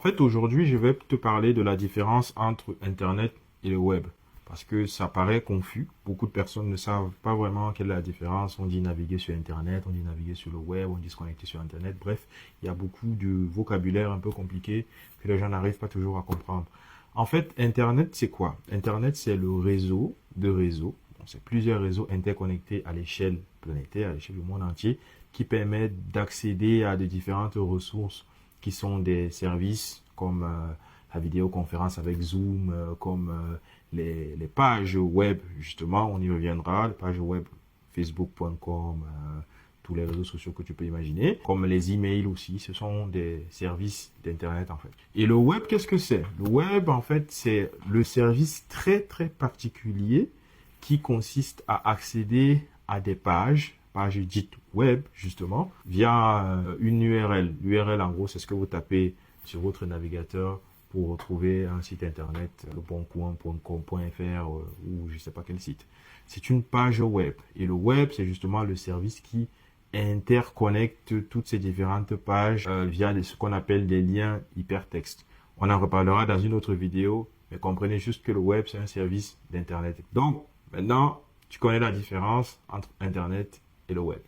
fait, aujourd'hui, je vais te parler de la différence entre Internet et le web. Parce que ça paraît confus. Beaucoup de personnes ne savent pas vraiment quelle est la différence. On dit naviguer sur Internet, on dit naviguer sur le web, on dit se connecter sur Internet. Bref, il y a beaucoup de vocabulaire un peu compliqué que les gens n'arrivent pas toujours à comprendre. En fait, Internet, c'est quoi? Internet, c'est le réseau de réseaux. Donc, c'est plusieurs réseaux interconnectés à l'échelle planétaire, à l'échelle du monde entier, qui permettent d'accéder à de différentes ressources qui sont des services comme la vidéoconférence avec Zoom, comme les pages web, justement, on y reviendra, les pages web facebook.com, tous les réseaux sociaux que tu peux imaginer, comme les emails aussi, ce sont des services d'Internet en fait. Et le web, qu'est-ce que c'est? Le web, en fait, c'est le service très très particulier qui consiste à accéder à des pages dites web, justement, via une URL. L'URL, en gros, c'est ce que vous tapez sur votre navigateur pour retrouver un site internet, leboncoin.com.fr ou je ne sais pas quel site. C'est une page web. Et le web, c'est justement le service qui interconnecte toutes ces différentes pages via ce qu'on appelle des liens hypertextes. On en reparlera dans une autre vidéo, mais comprenez juste que le web, c'est un service d'Internet. Donc, maintenant, tu connais la différence entre Internet et le web.